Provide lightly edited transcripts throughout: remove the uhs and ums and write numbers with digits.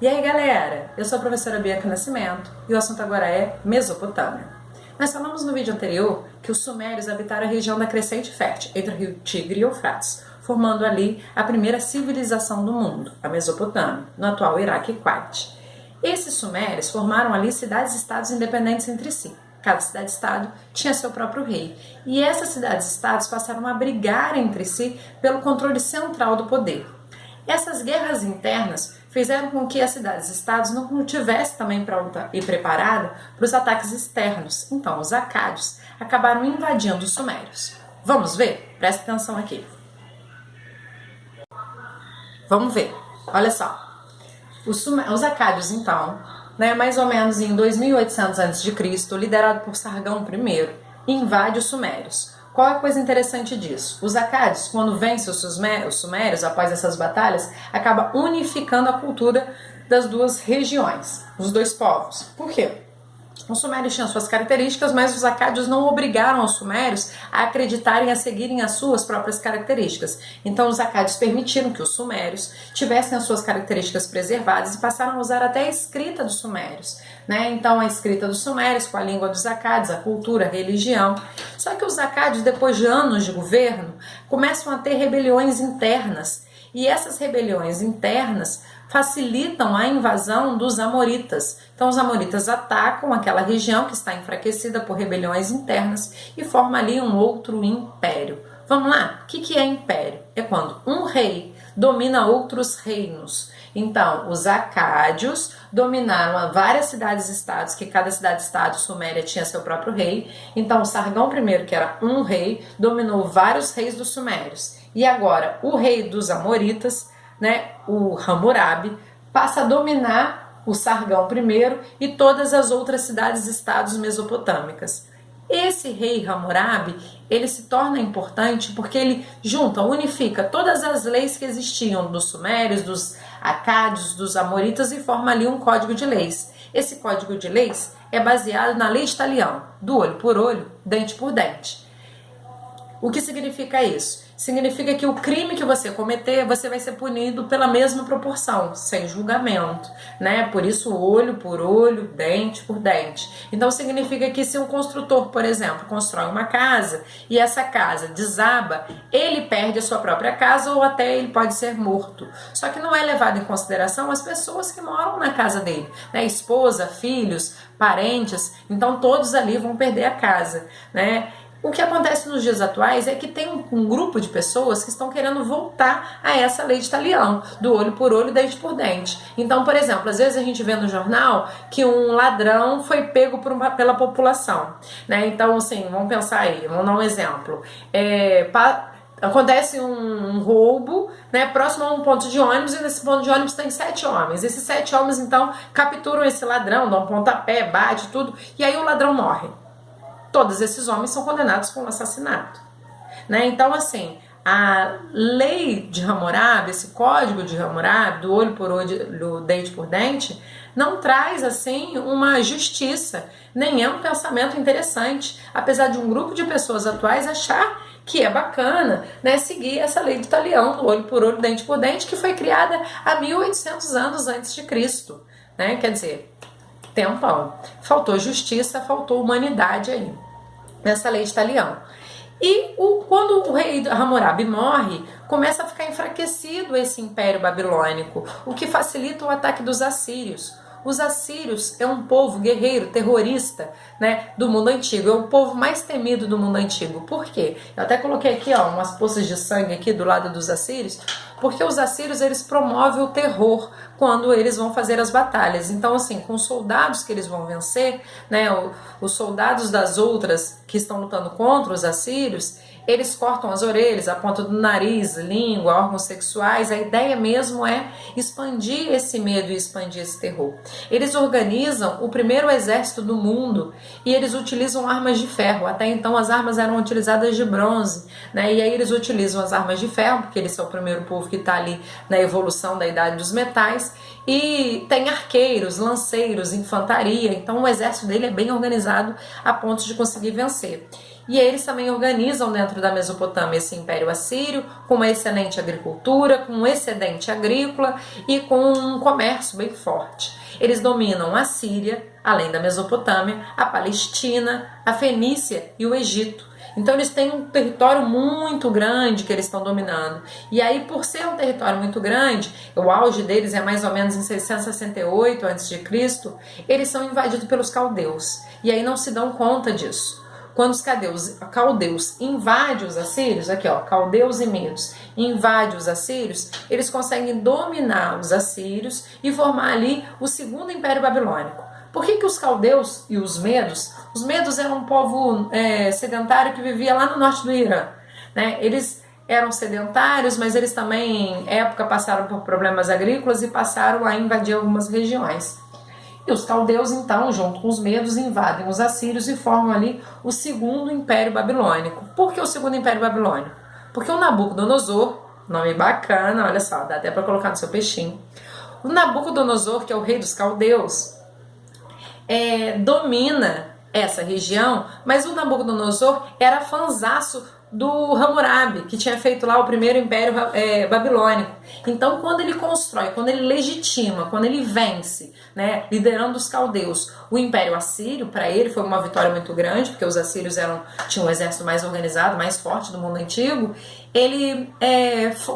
E aí galera, eu sou a professora Bianca Nascimento e o assunto agora é Mesopotâmia. Nós falamos no vídeo anterior que os sumérios habitaram a região da crescente fértil entre o rio Tigre e Eufrates, formando ali a primeira civilização do mundo, a Mesopotâmia, no atual Iraque e Kuwait. Esses sumérios formaram ali cidades-estados independentes entre si. Cada cidade-estado tinha seu próprio rei, e essas cidades-estados passaram a brigar entre si pelo controle central do poder. Essas guerras internas fizeram com que as cidades-estados não tivessem também pronta e preparada para os ataques externos. Então, os acádios acabaram invadindo os sumérios. Vamos ver? Presta atenção aqui. Vamos ver. Olha só. Os acádios, então, mais ou menos em 2800 a.C., liderado por Sargão I, invade os sumérios. Qual é a coisa interessante disso? Os acádios, quando vencem os sumérios após essas batalhas, acaba unificando a cultura das duas regiões, dos dois povos. Por quê? Os sumérios tinham suas características, mas os acádios não obrigaram os sumérios a acreditarem, a seguirem as suas próprias características. Então os acádios permitiram que os sumérios tivessem as suas características preservadas e passaram a usar até a escrita dos sumérios. Então a escrita dos sumérios com a língua dos acádios, a cultura, a religião. Só que os acádios, depois de anos de governo, começam a ter rebeliões internas. E essas rebeliões internas facilitam a invasão dos amoritas. Então os amoritas atacam aquela região que está enfraquecida por rebeliões internas e forma ali um outro império. Vamos lá? O que é império? É quando um rei domina outros reinos. Então, os acádios dominaram várias cidades-estados, que cada cidade-estado suméria tinha seu próprio rei. Então, o Sargão I, que era um rei, dominou vários reis dos sumérios. E agora, o rei dos amoritas, o Hammurabi, passa a dominar o Sargão I e todas as outras cidades-estados mesopotâmicas. Esse rei Hammurabi, ele se torna importante porque ele junta, unifica todas as leis que existiam dos sumérios, dos acádios, dos amoritas e forma ali um código de leis. Esse código de leis é baseado na lei de Talião, do olho por olho, dente por dente. O que significa isso? Significa que o crime que você cometer, você vai ser punido pela mesma proporção, sem julgamento, Por isso, olho por olho, dente por dente. Então, significa que se um construtor, por exemplo, constrói uma casa e essa casa desaba, ele perde a sua própria casa ou até ele pode ser morto. Só que não é levado em consideração as pessoas que moram na casa dele, Esposa, filhos, parentes, então todos ali vão perder a casa, O que acontece nos dias atuais é que tem um grupo de pessoas que estão querendo voltar a essa lei de Talião, do olho por olho, dente por dente. Então, por exemplo, às vezes a gente vê no jornal que um ladrão foi pego pela população, Então, assim, vamos pensar aí, vamos dar um exemplo. Acontece um roubo, próximo a um ponto de ônibus, e nesse ponto de ônibus tem 7 homens. Esses 7 homens, então, capturam esse ladrão, dão um pontapé, bate tudo, e aí o ladrão morre. Todos esses homens são condenados por um assassinato. Então, assim, a lei de Hammurabi, esse código de Hammurabi, do olho por olho, dente por dente, não traz, assim, uma justiça, nem é um pensamento interessante, apesar de um grupo de pessoas atuais achar que é bacana, seguir essa lei de Talião, do olho por olho, dente por dente, que foi criada há 1800 anos antes de Cristo, Quer dizer, tempão. Faltou justiça, faltou humanidade aí, nessa lei de Talião. E quando o rei Hammurabi morre, começa a ficar enfraquecido esse império babilônico, o que facilita o ataque dos assírios. Os assírios é um povo guerreiro, terrorista, do mundo antigo. É o povo mais temido do mundo antigo. Por quê? Eu até coloquei aqui umas poças de sangue aqui do lado dos assírios, porque os assírios, eles promovem o terror quando eles vão fazer as batalhas. Então, assim, com os soldados que eles vão vencer, os soldados das outras que estão lutando contra os assírios, eles cortam as orelhas, a ponta do nariz, língua, órgãos sexuais. A ideia mesmo é expandir esse medo e expandir esse terror. Eles organizam o primeiro exército do mundo e eles utilizam armas de ferro. Até então as armas eram utilizadas de bronze, E aí eles utilizam as armas de ferro, porque eles são o primeiro povo que está ali na evolução da idade dos metais. E tem arqueiros, lanceiros, infantaria. Então o exército dele é bem organizado a ponto de conseguir vencer. E eles também organizam dentro da Mesopotâmia esse Império Assírio com uma excelente agricultura, com um excedente agrícola e com um comércio bem forte. Eles dominam a Síria, além da Mesopotâmia, a Palestina, a Fenícia e o Egito. Então eles têm um território muito grande que eles estão dominando. E aí, por ser um território muito grande, o auge deles é mais ou menos em 668 a.C., eles são invadidos pelos caldeus. E aí não se dão conta disso. Quando os caldeus invadem os assírios, aqui ó, caldeus e medos, invadem os assírios, eles conseguem dominar os assírios e formar ali o segundo Império Babilônico. Por que os caldeus e os medos eram um povo sedentário que vivia lá no norte do Irã, né? Eles eram sedentários, mas eles também, em época, passaram por problemas agrícolas e passaram a invadir algumas regiões. E os caldeus, então, junto com os medos, invadem os assírios e formam ali o segundo Império Babilônico. Por que o segundo Império Babilônico? Porque o Nabucodonosor, nome bacana, olha só, dá até para colocar no seu peixinho. O Nabucodonosor, que é o rei dos caldeus, domina essa região, mas o Nabucodonosor era fanzaço do Hammurabi, que tinha feito lá o primeiro Império Babilônico. Então, quando ele constrói, quando ele legitima, quando ele vence, né, liderando os caldeus, o Império Assírio, para ele foi uma vitória muito grande, porque os assírios tinham um exército mais organizado, mais forte do mundo antigo. Ele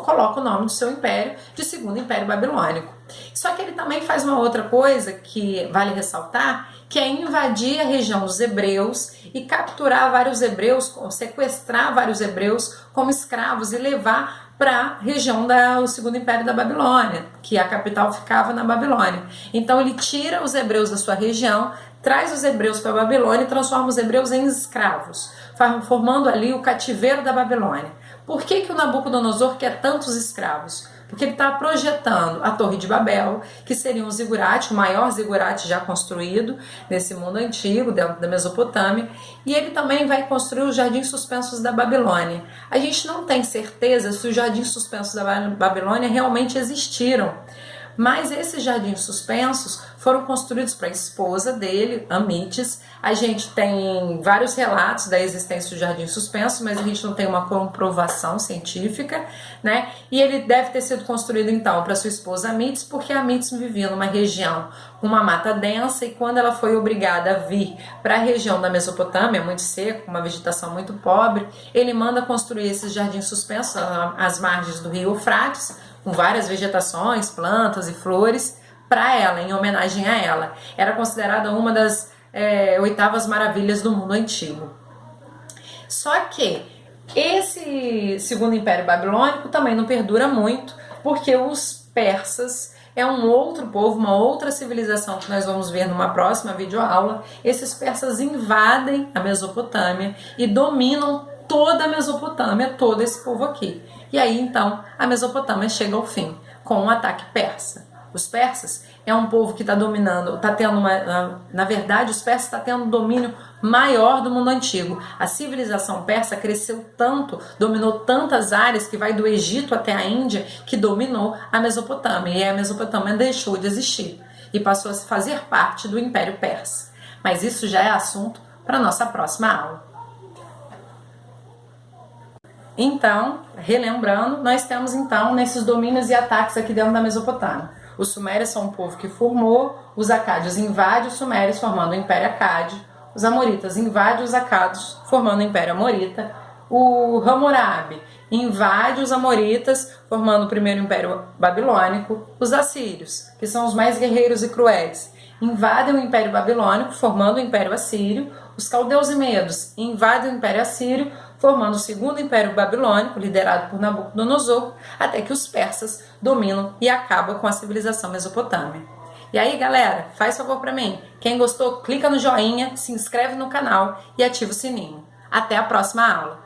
coloca o nome do seu império de Segundo Império Babilônico. Só que ele também faz uma outra coisa que vale ressaltar, que é invadir a região dos hebreus e capturar vários hebreus, sequestrar vários hebreus como escravos e levar para a região do Segundo Império da Babilônia, que a capital ficava na Babilônia. Então ele tira os hebreus da sua região, traz os hebreus para a Babilônia e transforma os hebreus em escravos, formando ali o cativeiro da Babilônia. Por que o Nabucodonosor quer tantos escravos? Porque ele está projetando a Torre de Babel, que seria um zigurate, o maior zigurate já construído nesse mundo antigo, dentro da Mesopotâmia, e ele também vai construir os jardins suspensos da Babilônia. A gente não tem certeza se os jardins suspensos da Babilônia realmente existiram, mas esses jardins suspensos foram construídos para a esposa dele, Amites. A gente tem vários relatos da existência do jardim suspenso, mas a gente não tem uma comprovação científica, né? E ele deve ter sido construído então para sua esposa Amites, porque Amites vivia numa região com uma mata densa, e quando ela foi obrigada a vir para a região da Mesopotâmia, muito seco, uma vegetação muito pobre, ele manda construir esses jardins suspensos às margens do rio Eufrates, com várias vegetações, plantas e flores, para ela, em homenagem a ela. Era considerada uma das 8ª maravilhas do mundo antigo. Só que esse Segundo Império Babilônico também não perdura muito, porque os persas é um outro povo, uma outra civilização que nós vamos ver numa próxima videoaula. Esses persas invadem a Mesopotâmia e dominam toda a Mesopotâmia, todo esse povo aqui. E aí, então, a Mesopotâmia chega ao fim, com um ataque persa. Os persas é um povo que está dominando, na verdade, os persas estão tendo um domínio maior do mundo antigo. A civilização persa cresceu tanto, dominou tantas áreas, que vai do Egito até a Índia, que dominou a Mesopotâmia. E a Mesopotâmia deixou de existir e passou a fazer parte do Império Persa. Mas isso já é assunto para a nossa próxima aula. Então, relembrando, nós temos então nesses domínios e ataques aqui dentro da Mesopotâmia. Os sumérios são um povo que formou, os acádios invadem os sumérios formando o Império Acádio, os amoritas invadem os acádios formando o Império Amorita, o Hammurabi invade os amoritas formando o primeiro Império Babilônico, os assírios, que são os mais guerreiros e cruéis, invadem o Império Babilônico formando o Império Assírio, os caldeus e medos invadem o Império Assírio formando o segundo Império Babilônico, liderado por Nabucodonosor, até que os persas dominam e acabam com a civilização mesopotâmia. E aí, galera, faz favor para mim. Quem gostou, clica no joinha, se inscreve no canal e ativa o sininho. Até a próxima aula!